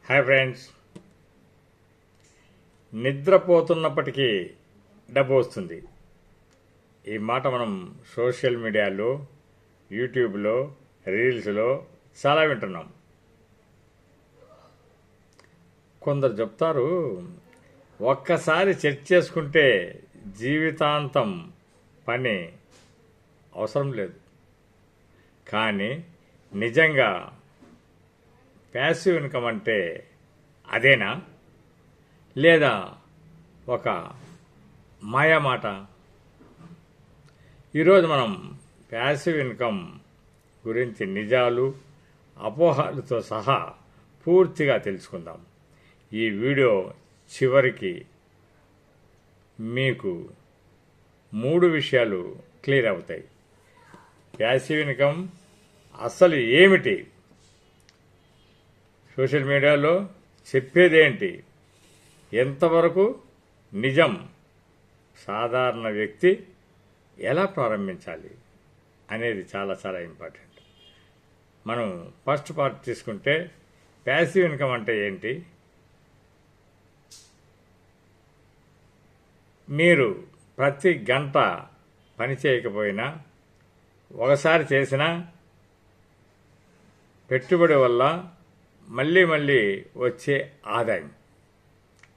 Hi friends, నిద్రపోతున్నప్పటికీ డబ్బు వస్తుంది. ఈ మాట మనం సోషల్ మీడియాలో, యూట్యూబ్లో, రీల్స్లో చాలా వింటున్నాం. కొందరు చెప్తారు, ఒక్కసారి చెక్ చేసుకుంటే జీవితాంతం పని అవసరం లేదు. కానీ నిజంగా ప్యాసివ్ ఇన్కమ్ అంటే అదేనా, లేదా ఒక మాయామాట? ఈరోజు మనం ప్యాసివ్ ఇన్కమ్ గురించి నిజాలు, అపోహలతో సహా పూర్తిగా తెలుసుకుందాం. ఈ వీడియో చివరికి మీకు 3 విషయాలు క్లియర్ అవుతాయి. ప్యాసివ్ ఇన్కమ్ అసలు ఏమిటి, సోషల్ మీడియాలో చెప్పేదేంటి, ఎంతవరకు నిజం, సాధారణ వ్యక్తి ఎలా ప్రారంభించాలి అనేది చాలా చాలా ఇంపార్టెంట్. మనం ఫస్ట్ పార్ట్ తీసుకుంటే ప్యాసివ్ ఇన్కమ్ అంటే ఏంటి? మీరు ప్రతి గంట పని చేయకపోయినా, ఒకసారి చేసిన పెట్టుబడి వల్ల మళ్ళీ మళ్ళీ వచ్చే ఆదాయం,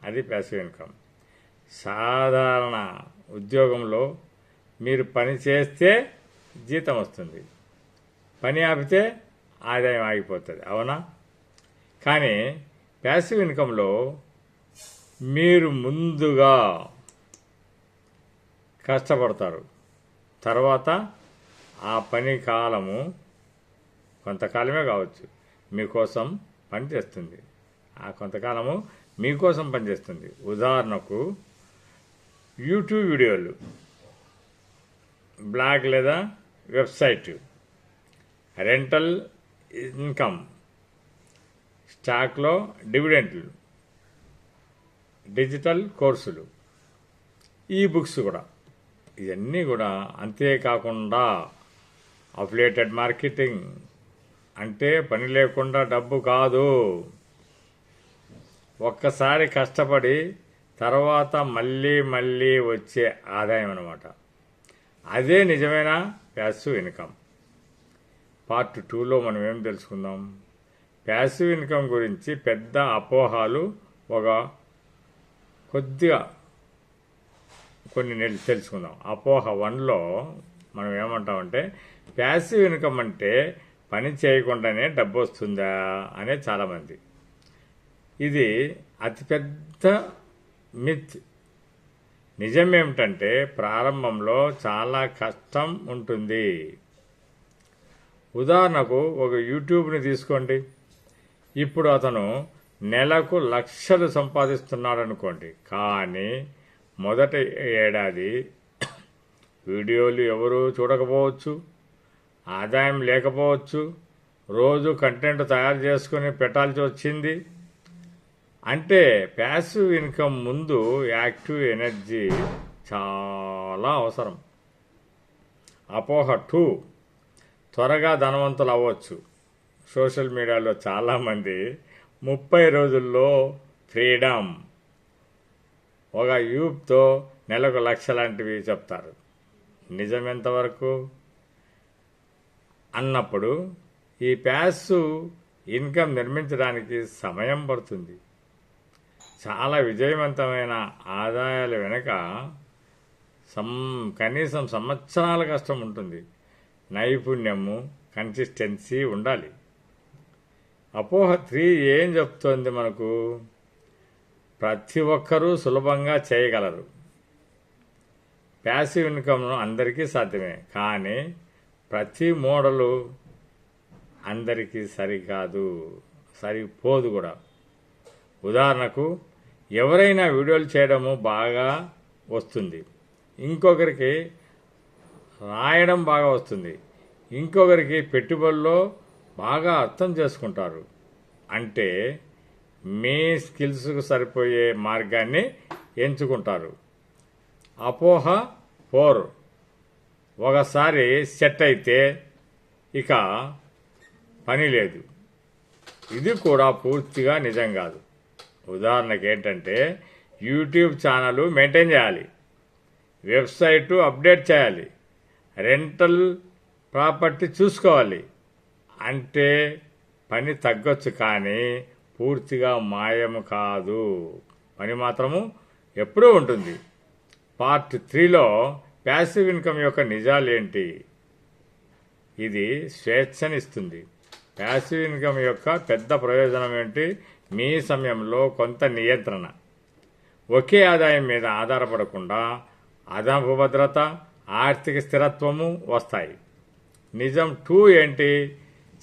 అది ప్యాసివ్ ఇన్కమ్. సాధారణ ఉద్యోగంలో మీరు పని చేస్తే జీతం వస్తుంది, పని ఆపితే ఆదాయం ఆగిపోతుంది, అవునా? కానీ ప్యాసివ్ ఇన్కంలో మీరు ముందుగా కష్టపడతారు, తర్వాత ఆ పని కాలము కొంతకాలమే కావచ్చు మీకోసం పనిచేస్తుంది. ఆ కొంతకాలము మీకోసం పనిచేస్తుంది. ఉదాహరణకు యూట్యూబ్ వీడియోలు, బ్లాగ్ లేదా వెబ్సైట్, రెంటల్ ఇన్కమ్, స్టాక్లో డివిడెంట్లు, డిజిటల్ కోర్సులు, ఈ బుక్స్ కూడా, ఇవన్నీ కూడా. అంతేకాకుండా అఫిలియేటెడ్ మార్కెటింగ్ అంటే పని లేకుండా డబ్బు కాదు, ఒక్కసారి కష్టపడి తర్వాత మళ్ళీ మళ్ళీ వచ్చే ఆదాయం అన్నమాట. అదే నిజమైన ప్యాసివ్ ఇన్కమ్. పార్ట్ 2లో మనం ఏం తెలుసుకుందాం? ప్యాసివ్ ఇన్కమ్ గురించి పెద్ద అపోహాలు కొన్ని తెలుసుకుందాం. అపోహ 1లో మనం ఏమంటామంటే, ప్యాసివ్ ఇన్కమ్ అంటే పని చేయకుండానే డబ్బు వస్తుందా అనే చాలామంది. ఇది అతిపెద్ద మిత్. నిజం ఏమిటంటే, ప్రారంభంలో చాలా కష్టం ఉంటుంది. ఉదాహరణకు ఒక యూట్యూబ్ని తీసుకోండి. ఇప్పుడు అతను నెలకు లక్షలు సంపాదిస్తున్నాడు అనుకోండి. కానీ మొదటి ఏడాది వీడియోలు ఎవరూ చూడకపోవచ్చు, ఆదాయం లేకపోవచ్చు, రోజు కంటెంట్ తయారు చేసుకుని పెట్టాల్సి వచ్చింది. అంటే ప్యాసివ్ ఇన్కమ్ ముందు యాక్టివ్ ఎనర్జీ చాలా అవసరం. అపోహ 2, త్వరగా ధనవంతులు అవ్వచ్చు. సోషల్ మీడియాలో చాలామంది 30 రోజుల్లో ఫ్రీడమ్, ఒక యూప్తో నెలకు లక్ష లాంటివి చెప్తారు. నిజం ఎంతవరకు అన్నప్పుడు ఈ ప్యాసివ్ ఇన్కమ్ నిర్మించడానికి సమయం పడుతుంది. చాలా విజయవంతమైన ఆదాయాల వెనుక కనీసం సంవత్సరాల కష్టం ఉంటుంది. నైపుణ్యము, కన్సిస్టెన్సీ ఉండాలి. అపోహ 3 ఏం చెప్తోంది మనకు? ప్రతి ఒక్కరూ సులభంగా చేయగలరు. ప్యాసివ్ ఇన్కమ్ను అందరికీ సాధ్యమే, కానీ ప్రతి మోడలు అందరికీ సరిపోదు కూడా. ఉదాహరణకు, ఎవరైనా వీడియోలు చేయడము బాగా వస్తుంది, ఇంకొకరికి రాయడం బాగా వస్తుంది, ఇంకొకరికి పెట్టుబడిలో బాగా అర్థం చేసుకుంటారు. అంటే మీ స్కిల్స్కు సరిపోయే మార్గాన్ని ఎంచుకుంటారు. అపోహ 4, ఒకసారి సెట్ అయితే ఇక పని లేదు. ఇది కూడా పూర్తిగా నిజం కాదు. ఉదాహరణకి ఏంటంటే యూట్యూబ్ ఛానల్ మెయింటైన్ చేయాలి, వెబ్సైటు అప్డేట్ చేయాలి, రెంటల్ ప్రాపర్టీ చూసుకోవాలి అంటే పని తగ్గొచ్చు, కానీ పూర్తిగా మాయం కాదు. పని మాత్రము ఎప్పుడూ ఉంటుంది. పార్ట్ 3లో ప్యాసివ్ ఇన్కమ్ యొక్క నిజాలేంటి? ఇది స్వేచ్ఛనిస్తుంది. ప్యాసివ్ ఇన్కమ్ యొక్క పెద్ద ప్రయోజనం ఏంటి? మీ సమయంలో కొంత నియంత్రణ, ఒకే ఆదాయం మీద ఆధారపడకుండా అదనపు భద్రత, ఆర్థిక స్థిరత్వము వస్తాయి. నిజం 2 ఏంటి?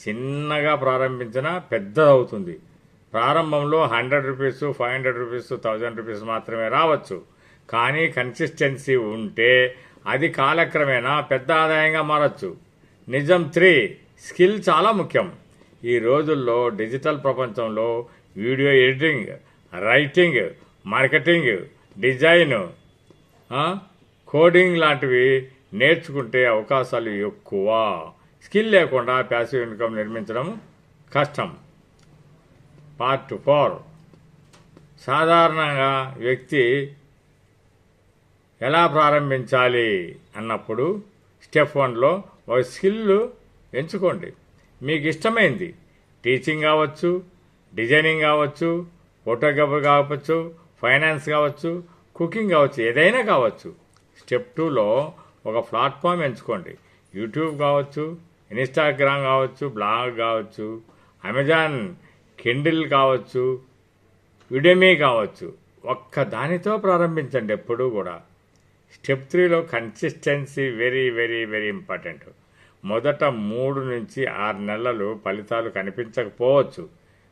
చిన్నగా ప్రారంభించిన పెద్దదవుతుంది. ప్రారంభంలో 100 రూపీస్, 500 రూపీస్, 1000 రూపీస్ మాత్రమే రావచ్చు, కానీ కన్సిస్టెన్సీ ఉంటే అది కాలక్రమేణా పెద్ద ఆదాయంగా మారచ్చు. నిజం 3, స్కిల్ చాలా ముఖ్యం. ఈ రోజుల్లో డిజిటల్ ప్రపంచంలో video editing, writing, marketing, design, coding లాంటివి నేర్చుకుంటే అవకాశాలు ఎక్కువ. స్కిల్ లేకుండా ప్యాసివ్ ఇన్కమ్ నిర్మించడం కష్టం. పార్ట్ 4, సాధారణంగా వ్యక్తి ఎలా ప్రారంభించాలి అన్నప్పుడు స్టెప్ 1లో ఒక స్కిల్ ఎంచుకోండి. మీకు ఇష్టమైంది టీచింగ్ కావచ్చు, డిజైనింగ్ కావచ్చు, ఫోటోగ్రఫీ కావచ్చు, ఫైనాన్స్ కావచ్చు, కుకింగ్ కావచ్చు, ఏదైనా కావచ్చు. స్టెప్ 2లో ఒక ప్లాట్ఫామ్ ఎంచుకోండి. యూట్యూబ్ కావచ్చు, ఇన్స్టాగ్రామ్ కావచ్చు, బ్లాగ్ కావచ్చు, అమెజాన్ కిండిల్ కావచ్చు, యుడెమీ కావచ్చు. ఒక్క దానితో ప్రారంభించండి ఎప్పుడూ కూడా. స్టెప్ 3లో consistency very very very important. మొదట 3 నుంచి 6 నెలలు ఫలితాలు కనిపించకపోవచ్చు,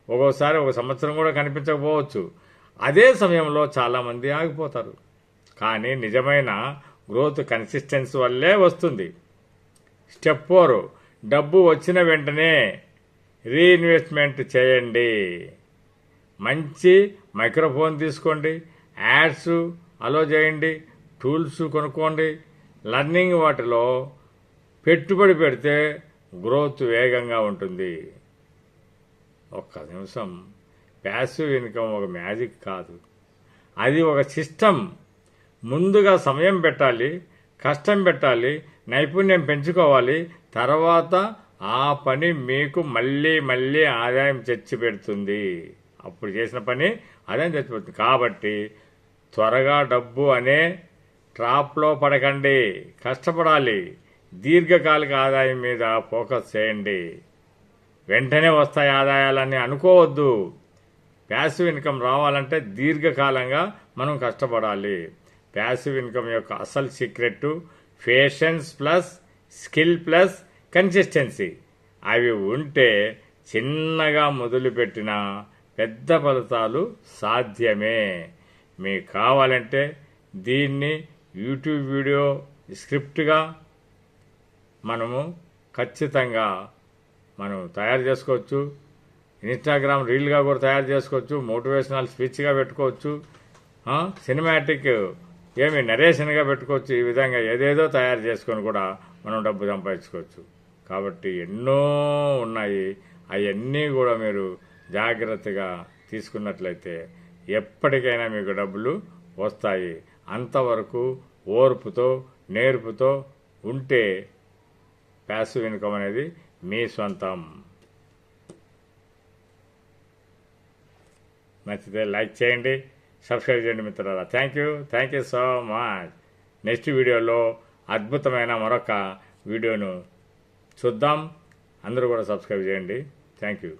ఒక్కోసారి 1 సంవత్సరం కూడా కనిపించకపోవచ్చు. అదే సమయంలో చాలామంది ఆగిపోతారు. కానీ నిజమైన గ్రోత్ కన్సిస్టెన్సీ వల్లే వస్తుంది. స్టెప్ 4, డబ్బు వచ్చిన వెంటనే రీఇన్వెస్ట్మెంట్ చేయండి. మంచి మైక్రోఫోన్ తీసుకోండి, యాడ్స్ అలో చేయండి, టూల్స్ కొనుక్కోండి. లర్నింగ్ వాటిలో పెట్టుబడి పెడితే గ్రోత్ వేగంగా ఉంటుంది. ఒక్క నిమిషం, ప్యాసివ్ ఇన్కమ్ ఒక మ్యాజిక్ కాదు, అది ఒక సిస్టమ్. ముందుగా సమయం పెట్టాలి, కష్టం పెట్టాలి, నైపుణ్యం పెంచుకోవాలి. తర్వాత ఆ పని మీకు మళ్ళీ మళ్ళీ ఆదాయం తెచ్చి పెడుతుంది. అప్పుడు చేసిన పని ఆదాయం తెచ్చిపెడుతుంది. కాబట్టి త్వరగా డబ్బు అనే ట్రాప్లో పడకండి, కష్టపడాలి. దీర్ఘకాలిక ఆదాయం మీద ఫోకస్ చేయండి. వెంటనే వస్తాయి ఆదాయాలని అనుకోవద్దు. ప్యాసివ్ ఇన్కమ్ రావాలంటే దీర్ఘకాలంగా మనం కష్టపడాలి. ప్యాసివ్ ఇన్కమ్ యొక్క అసలు secret patience plus skill plus consistency. అవి ఉంటే చిన్నగా మొదలుపెట్టిన పెద్ద ఫలితాలు సాధ్యమే. మీకు కావాలంటే దీన్ని యూట్యూబ్ వీడియో స్క్రిప్ట్గా మనము ఖచ్చితంగా తయారు చేసుకోవచ్చు. ఇన్స్టాగ్రామ్ రీల్గా కూడా తయారు చేసుకోవచ్చు. మోటివేషనల్ స్పీచ్గా పెట్టుకోవచ్చు. సినిమాటిక్ నరేషన్గా పెట్టుకోవచ్చు. ఈ విధంగా ఏదేదో తయారు చేసుకొని కూడా మనం డబ్బు సంపాదించుకోవచ్చు. కాబట్టి ఎన్నో ఉన్నాయి. అవన్నీ కూడా మీరు జాగ్రత్తగా తీసుకున్నట్లయితే ఎప్పటికైనా మీకు డబ్బులు వస్తాయి. అంతవరకు ఓర్పుతో నేర్పుతో ఉంటే ప్యాసివ్ ఇన్కమ్ అనేది మీ సొంతం. నచ్చితే లైక్ చేయండి, సబ్స్క్రైబ్ చేయండి మిత్రులారా. Thank you so much. Next వీడియోలో అద్భుతమైన మరొక వీడియోను చూద్దాం. అందరూ కూడా సబ్స్క్రైబ్ చేయండి. Thank you.